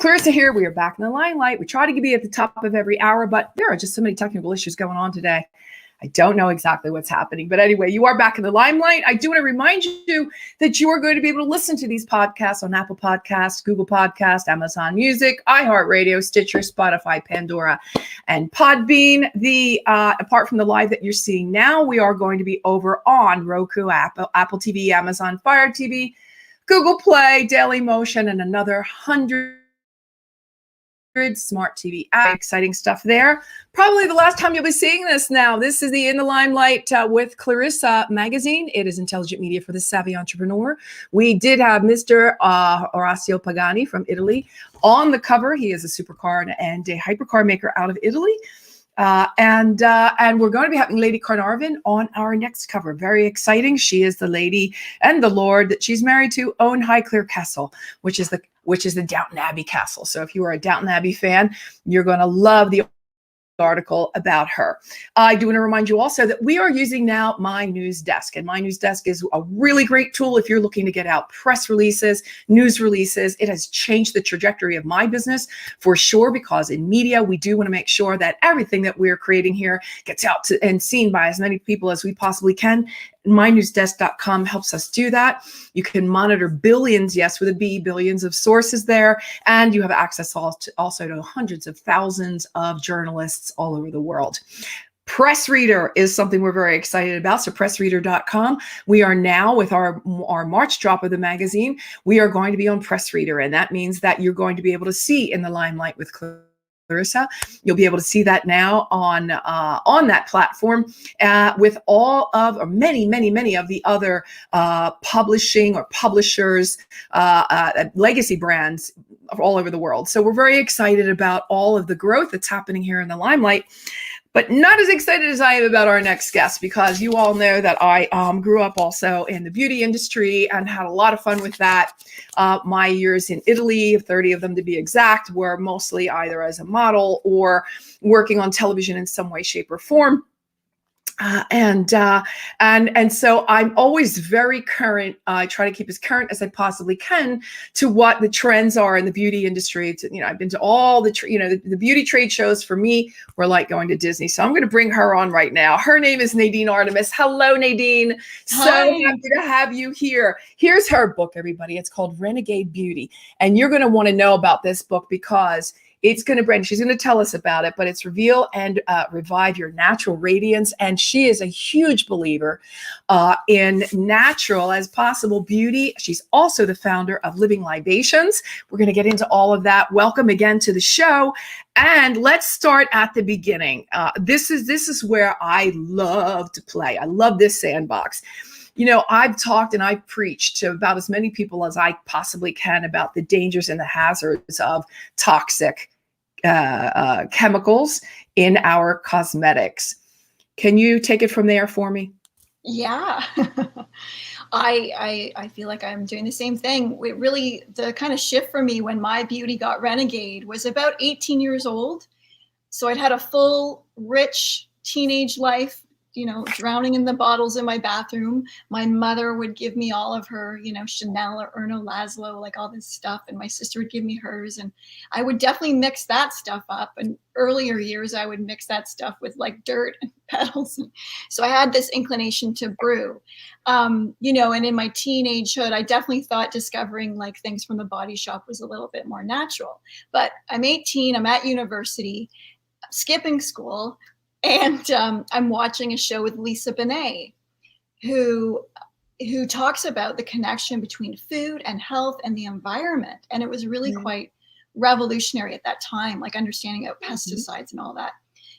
Clarissa here. We are back in the limelight. We try to be at the top of every hour, but there are just so many technical issues going on today. I don't know exactly what's happening. But anyway, you are back in the limelight. I do want to remind you that you are going to be able to listen to these podcasts on Apple Podcasts, Google Podcasts, Amazon Music, iHeartRadio, Stitcher, Spotify, Pandora, and Podbean. Apart from the live that you're seeing now, we are going to be over on Roku, Apple TV, Amazon Fire TV, Google Play, Dailymotion, and another 100 smart TV app. Exciting stuff there. Probably the last time you'll be seeing this now. This is the In the Limelight with Clarissa magazine. It is intelligent media for the savvy entrepreneur. We did have Mr. Orazio Pagani from Italy on the cover. He is a supercar and a hypercar maker out of Italy. And we're going to be having Lady Carnarvon on our next cover. Very exciting. She is the lady and the lord that she's married to own Highclere Castle, which is the Downton Abbey castle. So if you are a Downton Abbey fan, you're going to love the article about her. I do want to remind you also that we are using now My News Desk, and My News Desk is a really great tool if you're looking to get out press releases, news releases. It has changed the trajectory of my business for sure, because in media, we do want to make sure that everything that we're creating here gets out to and seen by as many people as we possibly can. MyNewsDesk.com helps us do that. You can monitor billions, yes, with a B, billions of sources there. And you have access also to hundreds of thousands of journalists all over the world. Press Reader is something we're very excited about. So pressreader.com. We are now with our March drop of the magazine. We are going to be on Press Reader. And that means that you're going to be able to see In the Limelight with Clarissa. You'll be able to see that now on that platform with all of, or many of the other publishing or publishers, legacy brands all over the world. So we're very excited about all of the growth that's happening here in the Limelight. But not as excited as I am about our next guest, because you all know that I grew up also in the beauty industry and had a lot of fun with that. My years in Italy, 30 of them to be exact, were mostly either as a model or working on television in some way, shape, or form. And so I'm always very current. I try to keep as current as I possibly can to what the trends are in the beauty industry. I've been to all the, the beauty trade shows. For me, were like going to Disney. So I'm going to bring her on right now. Her name is Nadine Artemis. Hello, Nadine. Hi. So happy to have you here. Here's her book, everybody. It's called Renegade Beauty. And you're going to want to know about this book because it's going to bring, she's going to tell us about it, but it's Reveal and Revive Your Natural Radiance. And she is a huge believer in natural as possible beauty. She's also the founder of Living Libations. We're going to get into all of that. Welcome again to the show. And let's start at the beginning. This is where I love to play. I love this sandbox. I've talked and I've preached to about as many people as I possibly can about the dangers and the hazards of toxic chemicals in our cosmetics. Can you take it from there for me? Yeah. I feel like I'm doing the same thing. It really, the kind of shift for me when my beauty got Renegade was about 18 years old. So I'd had a full, rich teenage life, drowning in the bottles in my bathroom. My mother would give me all of her, Chanel or Erno Laszlo, like all this stuff. And my sister would give me hers. And I would definitely mix that stuff up. And earlier years, I would mix that stuff with like dirt and petals. So I had this inclination to brew, and in my teenagehood, I definitely thought discovering like things from the Body Shop was a little bit more natural. But I'm 18, I'm at university, skipping school. And I'm watching a show with Lisa Bonet, who talks about the connection between food and health and the environment. And it was really quite revolutionary at that time, like understanding about pesticides and all that.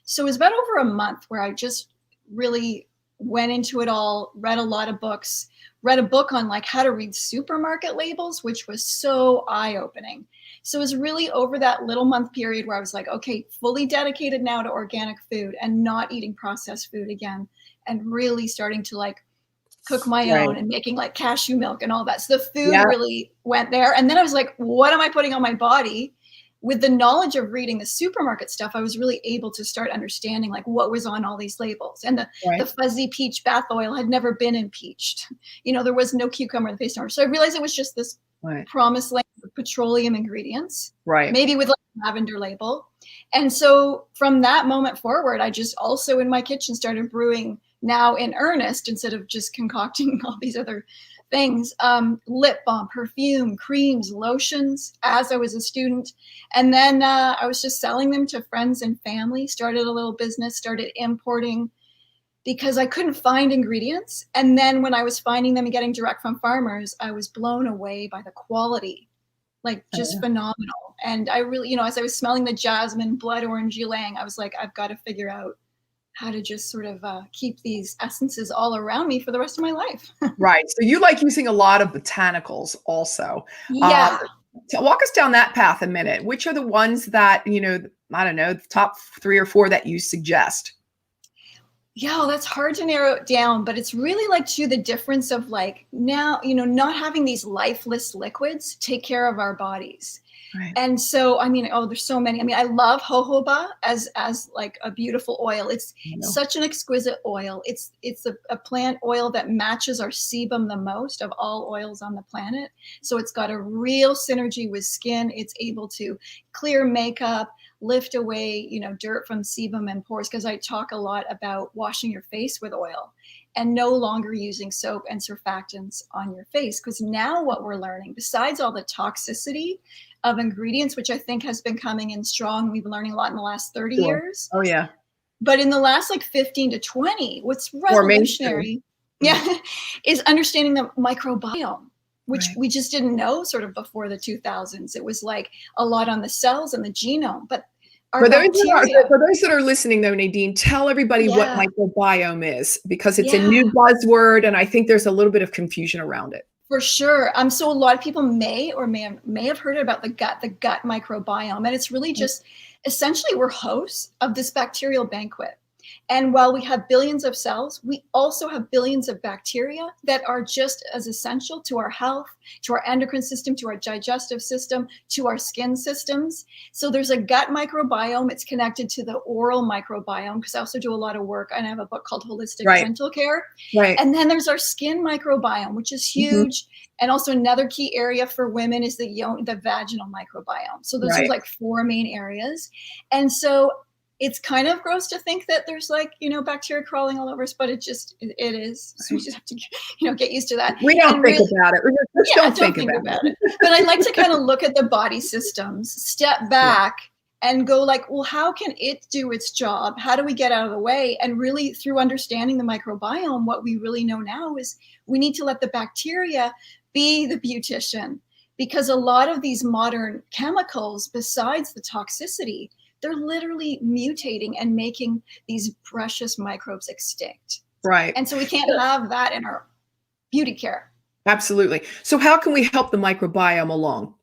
So it was about over a month where I just really went into it all, read a lot of books, read a book on like how to read supermarket labels, which was so eye-opening. So it was really over that little month period where I was like, okay, fully dedicated now to organic food and not eating processed food again, and really starting to like cook my own and making like cashew milk and all that. So the food really went there. And then I was like, what am I putting on my body? With the knowledge of reading the supermarket stuff, I was really able to start understanding like what was on all these labels. And the fuzzy peach bath oil had never been impeached. There was no cucumber in the face. So I realized it was just this promised land of petroleum ingredients, Right. maybe with like a lavender label. And so from that moment forward, I just also in my kitchen started brewing now in earnest instead of just concocting all these other things, lip balm, perfume, creams, lotions as I was a student. And then I was just selling them to friends and family, started a little business, started importing because I couldn't find ingredients. And then when I was finding them and getting direct from farmers, I was blown away by the quality, like just phenomenal. And I really, as I was smelling the jasmine, blood orange, ylang, I was like, I've got to figure out how to just sort of keep these essences all around me for the rest of my life. Right. So you like using a lot of botanicals also. Yeah. Walk us down that path a minute. Which are the ones that, I don't know, the top 3 or 4 that you suggest? Yeah, well, that's hard to narrow it down, but it's really like the difference of like now, not having these lifeless liquids take care of our bodies. Right. And so, there's so many. I love jojoba as like a beautiful oil. It's such an exquisite oil. It's a plant oil that matches our sebum the most of all oils on the planet. So it's got a real synergy with skin. It's able to clear makeup, lift away, dirt from sebum and pores, because I talk a lot about washing your face with oil and no longer using soap and surfactants on your face. Because now what we're learning, besides all the toxicity of ingredients, which I think has been coming in strong, we've been learning a lot in the last 30 years. Oh, yeah. But in the last like 15 to 20, what's revolutionary, is understanding the microbiome, which we just didn't know sort of before the 2000s. It was like a lot on the cells and the genome, but for those that are listening though, Nadine, tell everybody what microbiome is, because it's a new buzzword and I think there's a little bit of confusion around it. For sure. So a lot of people may have heard about the gut microbiome, and it's really just essentially we're hosts of this bacterial banquet. And while we have billions of cells, we also have billions of bacteria that are just as essential to our health, to our endocrine system, to our digestive system, to our skin systems. So there's a gut microbiome. It's connected to the oral microbiome, because I also do a lot of work, and I have a book called Holistic Dental Care. Right. And then there's our skin microbiome, which is huge. And also another key area for women is the vaginal microbiome. So those are like 4 main areas. And so it's kind of gross to think that there's like, bacteria crawling all over us, but it is. So we just have to, get used to that. We don't think about it. We just don't think about it. But I like to kind of look at the body systems, step back and go like, well, how can it do its job? How do we get out of the way? And really through understanding the microbiome, what we really know now is we need to let the bacteria be the beautician, because a lot of these modern chemicals, besides the toxicity, they're literally mutating and making these precious microbes extinct. Right. And so we can't have that in our beauty care. Absolutely. So how can we help the microbiome along?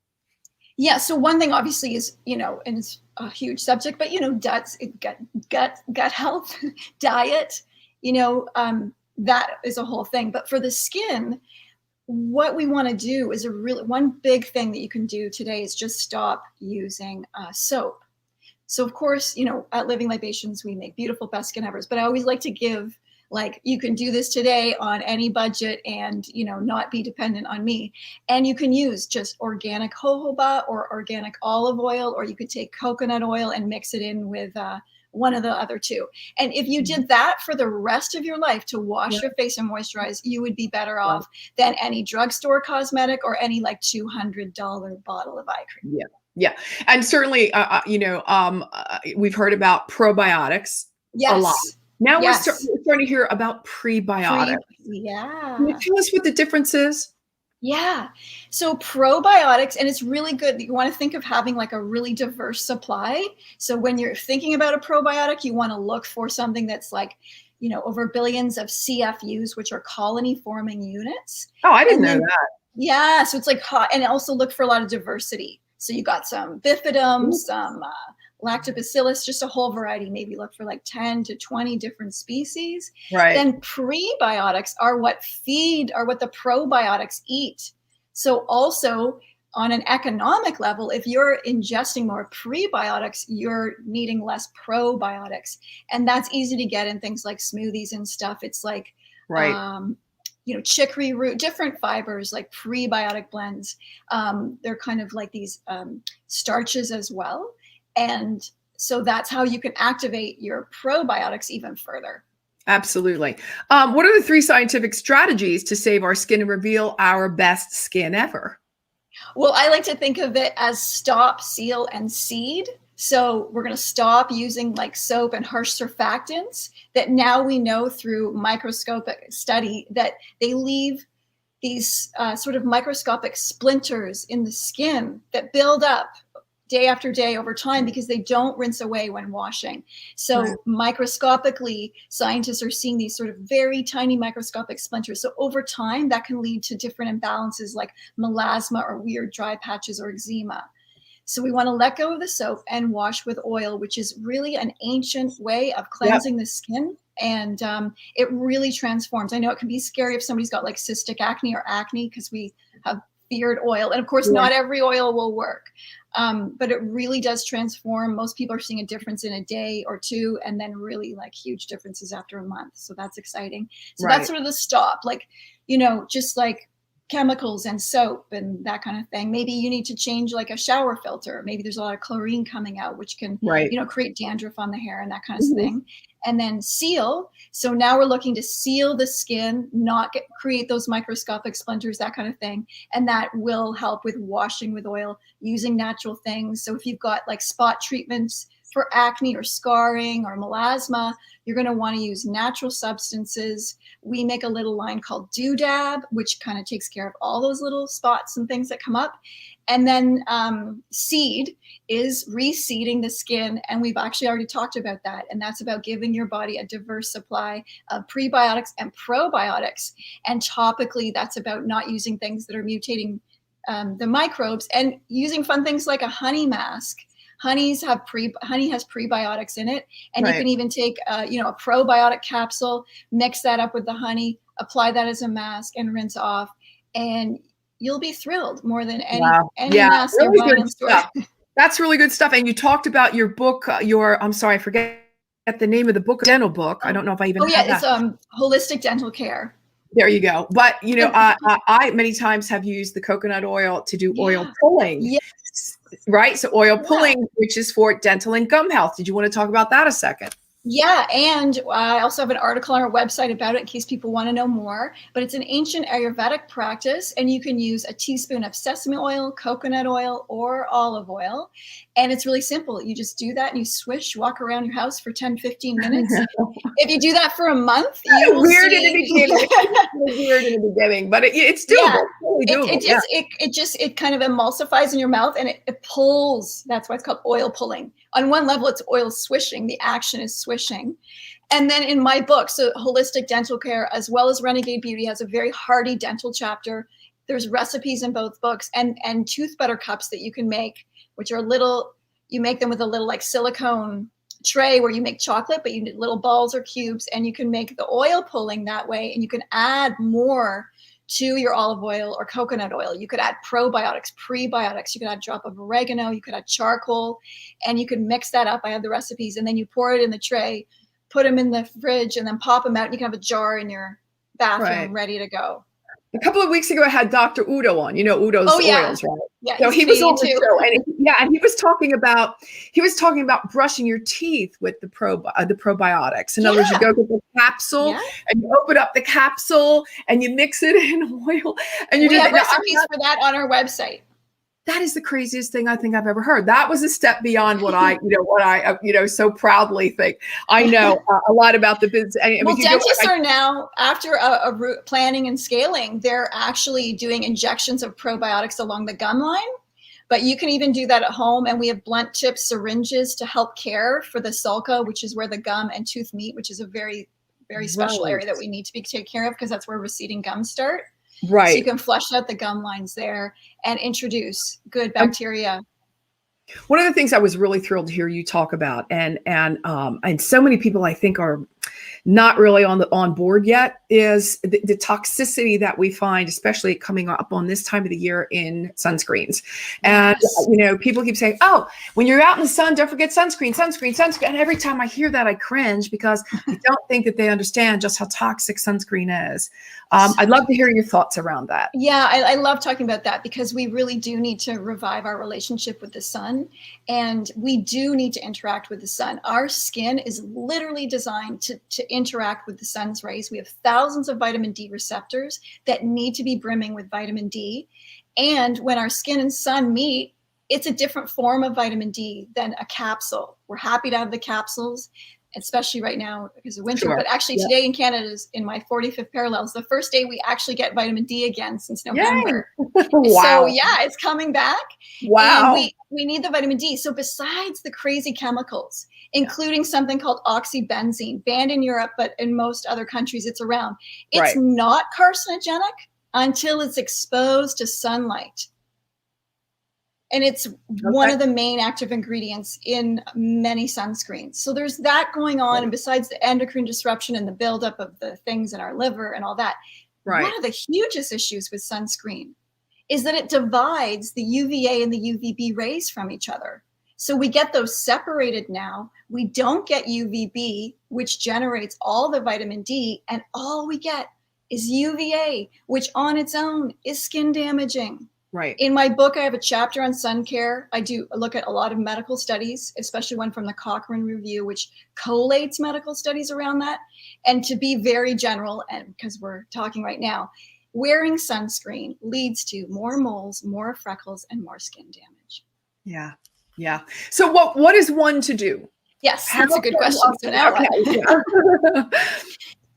Yeah. So one thing obviously is, and it's a huge subject, but, gut health, diet, that is a whole thing. But for the skin, what we want to do is one big thing that you can do today is just stop using soap. So of course, at Living Libations, we make beautiful best skin evers, but I always like to give, like, you can do this today on any budget and, not be dependent on me. And you can use just organic jojoba or organic olive oil, or you could take coconut oil and mix it in with one of the other 2. And if you did that for the rest of your life to wash your face and moisturize, you would be better off than any drugstore cosmetic or any like $200 bottle of eye cream. Yeah. And certainly, we've heard about probiotics a lot. Now we're starting to hear about prebiotics. Can you tell us what the difference is? Yeah. So probiotics, and it's really good. You want to think of having like a really diverse supply. So when you're thinking about a probiotic, you want to look for something that's like, over billions of CFUs, which are colony forming units. Oh, I didn't know that. Yeah. So it's like hot, and also look for a lot of diversity. So you got some bifidum, some lactobacillus, just a whole variety. Maybe look for like 10 to 20 different species. Right. Then prebiotics are what the probiotics eat. So also on an economic level, if you're ingesting more prebiotics, you're needing less probiotics. And that's easy to get in things like smoothies and stuff. It's like, chicory root, different fibers like prebiotic blends. They're kind of like these starches as well. And so that's how you can activate your probiotics even further. Absolutely. What are the 3 scientific strategies to save our skin and reveal our best skin ever? Well, I like to think of it as stop, seal, and seed. So we're going to stop using like soap and harsh surfactants that now we know through microscopic study that they leave these sort of microscopic splinters in the skin that build up day after day over time because they don't rinse away when washing. So microscopically, scientists are seeing these sort of very tiny microscopic splinters. So over time, that can lead to different imbalances like melasma or weird dry patches or eczema. So we want to let go of the soap and wash with oil, which is really an ancient way of cleansing the skin. And it really transforms. I know it can be scary if somebody's got like cystic acne or acne because we have feared oil. And of course, not every oil will work. But it really does transform. Most people are seeing a difference in a day or 2, and then really like huge differences after a month. So that's exciting. So that's sort of the stop, like, just like chemicals and soap and that kind of thing. Maybe you need to change like a shower filter. Maybe there's a lot of chlorine coming out, which can, create dandruff on the hair and that kind of thing. And then seal. So now we're looking to seal the skin, not create those microscopic splinters, that kind of thing. And that will help with washing with oil, using natural things. So if you've got like spot treatments for acne or scarring or melasma, you're going to want to use natural substances. We make a little line called Doodab, which kind of takes care of all those little spots and things that come up. And then seed is reseeding the skin. And we've actually already talked about that. And that's about giving your body a diverse supply of prebiotics and probiotics. And topically, that's about not using things that are mutating the microbes and using fun things like a honey mask. Honey has prebiotics in it, and you can even take a probiotic capsule, mix that up with the honey, apply that as a mask, and rinse off, and you'll be thrilled more than any mask you're buying in store. That's really good stuff. And you talked about your book. I'm sorry, I forget the name of the book. Dental book. I don't know if I even. Have that. It's holistic dental care. There you go. But I many times have used the coconut oil to do oil pulling. Yes. Right. So oil pulling, which is for dental and gum health. Did you want to talk about that a second? Yeah, and I also have an article on our website about it in case people want to know more. But it's an ancient Ayurvedic practice, and you can use a teaspoon of sesame oil, coconut oil, or olive oil. And it's really simple. You just do that and you swish, walk around your house for 10, 15 minutes. If you do that for a month, you will weird in the beginning. Weird in the beginning, but it's doable. Yeah. It kind of emulsifies in your mouth and it pulls. That's why it's called oil pulling. On one level, it's oil swishing. The action is swishing. And then in my book, so Holistic Dental Care, as well as Renegade Beauty, has a very hearty dental chapter. There's recipes in both books and tooth butter cups that you can make, which are you make them with a little like silicone tray where you make chocolate, but you need little balls or cubes, and you can make the oil pulling that way, and you can add more to your olive oil or coconut oil. You could add probiotics, prebiotics. You could add a drop of oregano. You could add charcoal, and you can mix that up. I have the recipes, and then you pour it in the tray, put them in the fridge, and then pop them out. And you can have a jar in your bathroom ready to go. A couple of weeks ago, I had Dr. Udo on. You know Udo's oils, right? Yeah, so he was on the show, and he was talking about brushing your teeth with the probiotics. In other words, you go get the capsule and you open up the capsule and you mix it in oil, and you have recipes for that on our website. That is the craziest thing I think I've ever heard. That was a step beyond what I so proudly think. I know a lot about the business. Well, dentists are now, after a root planning and scaling, they're actually doing injections of probiotics along the gum line. But you can even do that at home. And we have blunt tip syringes to help care for the sulca, which is where the gum and tooth meet, which is a very, very special area that we need to take care of because that's where receding gums start. Right. So you can flush out the gum lines there and introduce good bacteria. One of the things I was really thrilled to hear you talk about, and so many people I think are not really on board yet, is the toxicity that we find, especially coming up on this time of the year, in sunscreens. And Yes. people keep saying, "Oh, when you're out in the sun, don't forget sunscreen, sunscreen, sunscreen." And every time I hear that, I cringe, because I don't think that they understand just how toxic sunscreen is. I'd love to hear your thoughts around that. Yeah, I love talking about that, because we really do need to revive our relationship with the sun, and we do need to interact with the sun. Our skin is literally designed to interact with the sun's rays. We have thousands of vitamin D receptors that need to be brimming with vitamin D. And when our skin and sun meet, it's a different form of vitamin D than a capsule. We're happy to have the capsules, especially right now because of winter. Sure. But actually today in Canada is in my 45th parallels, the first day we actually get vitamin D again since November. Wow. So yeah, it's coming back. Wow. And we need the vitamin D. So besides the crazy chemicals, including something called oxybenzene, banned in Europe, but in most other countries it's around. It's not carcinogenic until it's exposed to sunlight. And it's one of the main active ingredients in many sunscreens. So there's that going on. And besides the endocrine disruption and the buildup of the things in our liver and all that, one of the hugest issues with sunscreen is that it divides the UVA and the UVB rays from each other. So we get those separated now. We don't get UVB, which generates all the vitamin D, and all we get is UVA, which on its own is skin damaging. Right. In my book, I have a chapter on sun care. I do look at a lot of medical studies, especially one from the Cochrane Review, which collates medical studies around that. And to be very general, and because we're talking right now, wearing sunscreen leads to more moles, more freckles, and more skin damage. Yeah. Yeah. So what is one to do? Yes, that's a good question. So now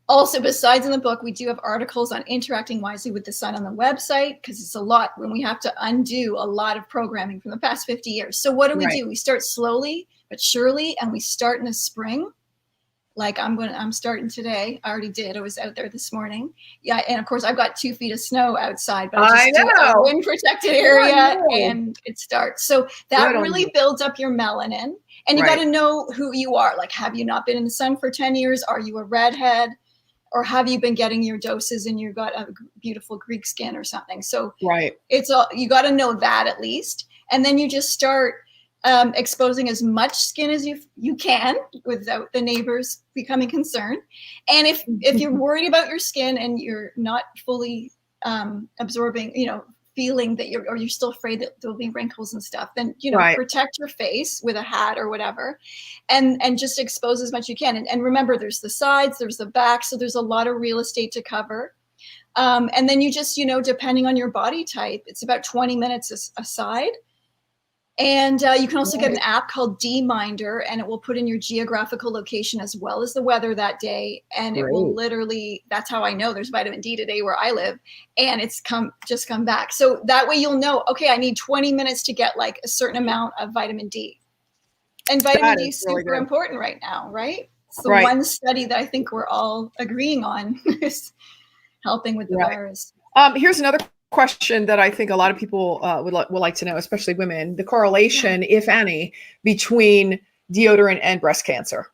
Also, besides in the book, we do have articles on interacting wisely with the sun on the website, because it's a lot when we have to undo a lot of programming from the past 50 years. So what do? We start slowly but surely, and we start in the spring. Like I'm starting today. I already did. I was out there this morning. Yeah, and of course I've got 2 feet of snow outside, but I just do a wind protected area and it starts. So that really builds up your melanin, and you got to know who you are. Like, have you not been in the sun for 10 years? Are you a redhead? Or have you been getting your doses and you've got a beautiful Greek skin or something? So it's all, you got to know that at least. And then you just start exposing as much skin as you can without the neighbors becoming concerned. And if you're worried about your skin and you're not fully absorbing, feeling that you're still afraid that there'll be wrinkles and stuff, then protect your face with a hat or whatever, and just expose as much as you can. And remember, there's the sides, there's the back, so there's a lot of real estate to cover. And then you just, depending on your body type, it's about 20 minutes a side. And you can also get an app called D-Minder, and it will put in your geographical location as well as the weather that day. And it will literally, that's how I know there's vitamin D today where I live. And it's just come back. So that way you'll know, okay, I need 20 minutes to get like a certain amount of vitamin D. And vitamin D is super important right now, right? It's the one study that I think we're all agreeing on is helping with the virus. Here's another question that I think a lot of people would like to know, especially women, the correlation, if any, between deodorant and breast cancer.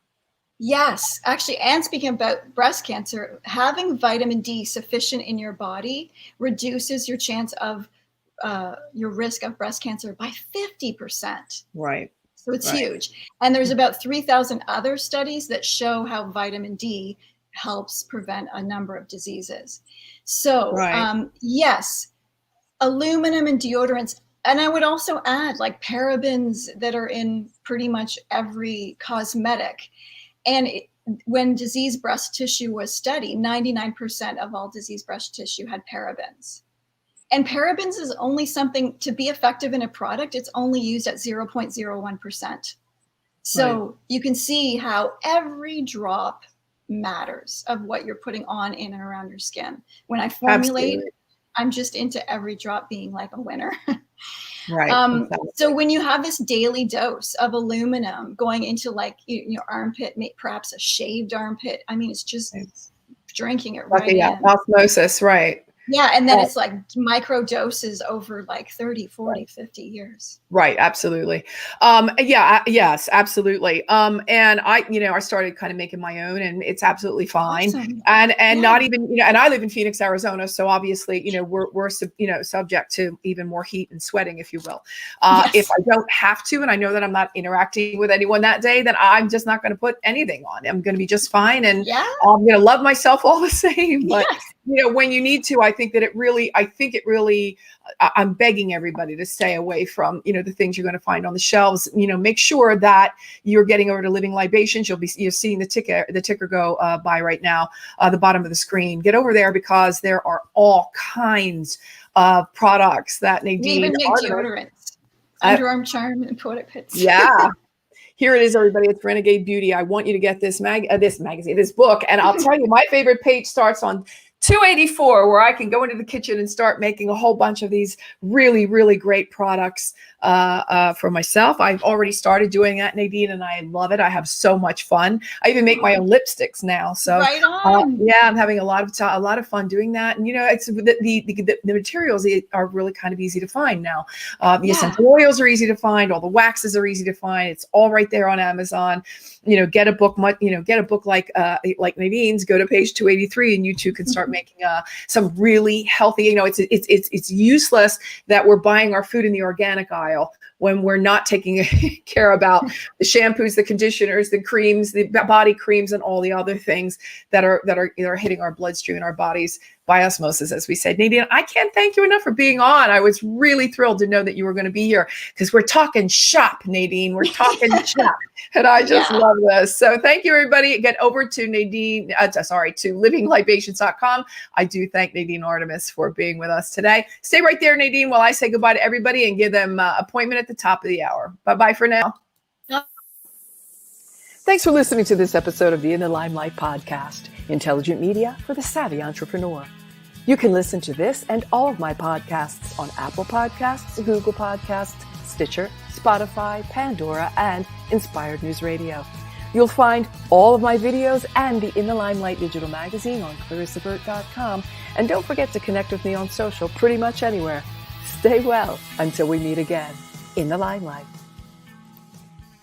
Yes, actually, and speaking about breast cancer, having vitamin D sufficient in your body reduces your chance of your risk of breast cancer by 50%. Right. So it's huge. And there's about 3,000 other studies that show how vitamin D helps prevent a number of diseases. So yes, aluminum and deodorants. And I would also add like parabens that are in pretty much every cosmetic. And when diseased breast tissue was studied, 99% of all diseased breast tissue had parabens. And parabens is only something, to be effective in a product, it's only used at 0.01%. So you can see how every drop matters of what you're putting on in and around your skin. When I formulate, I'm just into every drop being like a winner. So when you have this daily dose of aluminum going into like your armpit, perhaps a shaved armpit, I mean, it's just drinking it in. Osmosis, Yeah. And then it's like micro doses over like 30, 40, 50 years. Right. Absolutely. Yes, absolutely. And I started kind of making my own, and it's absolutely fine. Awesome. And not even, and I live in Phoenix, Arizona. So obviously, we're subject to even more heat and sweating, if you will. If I don't have to, and I know that I'm not interacting with anyone that day, then I'm just not going to put anything on. I'm going to be just fine. And I'm going to love myself all the same. But, when you need to, I think it really, I'm begging everybody to stay away from, the things you're going to find on the shelves. Make sure that you're getting over to Living Libations. You're seeing the ticker go by right now, the bottom of the screen. Get over there, because there are all kinds of products that Nadine. We even make deodorants, underarm charm, and product pits. Yeah. Here it is, everybody. It's Renegade Beauty. I want you to get this book. And I'll tell you, my favorite page starts on 284, where I can go into the kitchen and start making a whole bunch of these really, really great products for myself. I've already started doing that, Nadine, and I love it. I have so much fun. I even make my own lipsticks now. So right on. I'm having a lot of fun doing that. And it's the materials are really kind of easy to find now. The essential oils are easy to find. All the waxes are easy to find. It's all right there on Amazon. Get a book. Get a book like Nadine's. Go to page 283, and you too can start making some really healthy. It's useless that we're buying our food in the organic aisle when we're not taking care about the shampoos, the conditioners, the creams, the body creams, and all the other things that are hitting our bloodstream and our bodies by osmosis, as we said. Nadine, I can't thank you enough for being on. I was really thrilled to know that you were going to be here, because we're talking shop, Nadine. We're talking shop. And I just love this. So thank you, everybody. Get over to Nadine, to livinglibations.com. I do thank Nadine Artemis for being with us today. Stay right there, Nadine, while I say goodbye to everybody and give them an appointment at the top of the hour. Bye-bye for now. Thanks for listening to this episode of the In the Limelight podcast, intelligent media for the savvy entrepreneur. You can listen to this and all of my podcasts on Apple Podcasts, Google Podcasts, Stitcher, Spotify, Pandora, and Inspired News Radio. You'll find all of my videos and the In the Limelight digital magazine on ClarissaBurt.com. And don't forget to connect with me on social pretty much anywhere. Stay well until we meet again. In the Limelight.